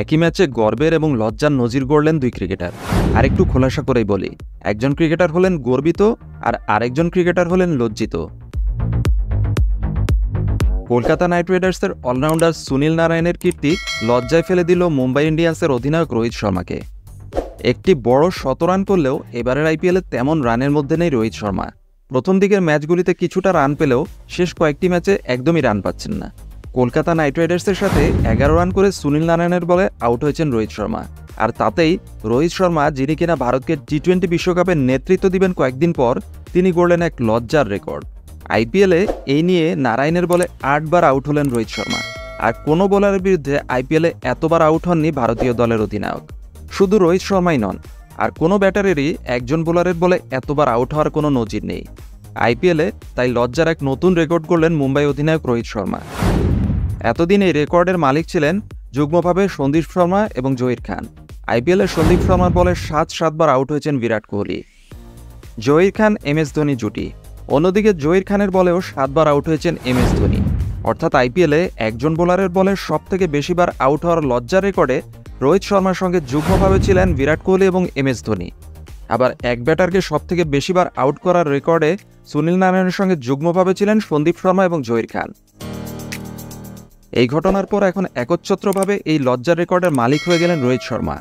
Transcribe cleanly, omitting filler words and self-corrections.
একই ম্যাচে গর্বের এবং লজ্জার নজির গড়লেন দুই ক্রিকেটার। আরেকটু খোলাসা করেই বলি, একজন ক্রিকেটার হলেন গর্বিত আর আরেকজন ক্রিকেটার হলেন লজ্জিত। কলকাতা নাইট রাইডার্সের অলরাউন্ডার সুনীল নারায়ণের কীর্তি লজ্জায় ফেলে দিল মুম্বাই ইন্ডিয়ান্সের অধিনায়ক রোহিত শর্মাকে। একটি বড় ১৭ রান করলেও এবারের আইপিএলে তেমন রানের মধ্যে নেই রোহিত শর্মা। প্রথম দিকের ম্যাচগুলিতে কিছুটা রান পেলেও শেষ কয়েকটি ম্যাচে একদমই রান পাচ্ছেন না। কলকাতা নাইট রাইডার্সের সাথে ১১ রান করে সুনীল নারায়ণের বলে আউট হয়েছেন রোহিত শর্মা। আর তাতেই রোহিত শর্মা, যিনি কিনা ভারতকে টি-20 বিশ্বকাপের নেতৃত্ব দিবেন কয়েকদিন পর, তিনি গড়লেন এক লজ্জার রেকর্ড। আইপিএলে এই নিয়ে নারায়ণের বলে ৮ বার আউট হলেন রোহিত শর্মা। আর কোনো বোলারের বিরুদ্ধে আইপিএলে এতবার আউট হননি ভারতীয় দলের অধিনায়ক। শুধু রোহিত শর্মাই নন, আর কোনো ব্যাটারেরই একজন বোলারের বলে এতবার আউট হওয়ার কোনো নজির নেই আইপিএলে। তাই লজ্জার এক নতুন রেকর্ড করলেন মুম্বাই অধিনায়ক রোহিত শর্মা। এতদিন এই রেকর্ডের মালিক ছিলেন যুগ্মভাবে সন্দীপ শর্মা এবং জহির খান। আইপিএলে সন্দীপ শর্মার বলে ৭বার আউট হয়েছেন বিরাট কোহলি, জহির খান এমএস ধোনি জুটি। অন্যদিকে জহির খানের বলেও ৭বার আউট হয়েছেন এমএস ধোনি। অর্থাৎ আইপিএলে একজন বোলারের বলে সবথেকে বেশিবার আউট হওয়ার লজ্জার রেকর্ডে রোহিত শর্মার সঙ্গে যুগ্মভাবে ছিলেন বিরাট কোহলি এবং এমএস ধোনি। আবার এক ব্যাটারকে সবথেকে বেশিবার আউট করার রেকর্ডে সুনীল নারায়ণের সঙ্গে যুগ্মভাবে ছিলেন সন্দীপ শর্মা এবং জহির খান। এই ঘটনার পর এখন একচ্ছত্রভাবে এই লজ্জার রেকর্ডের মালিক হয়ে গেলেন রোহিত শর্মা।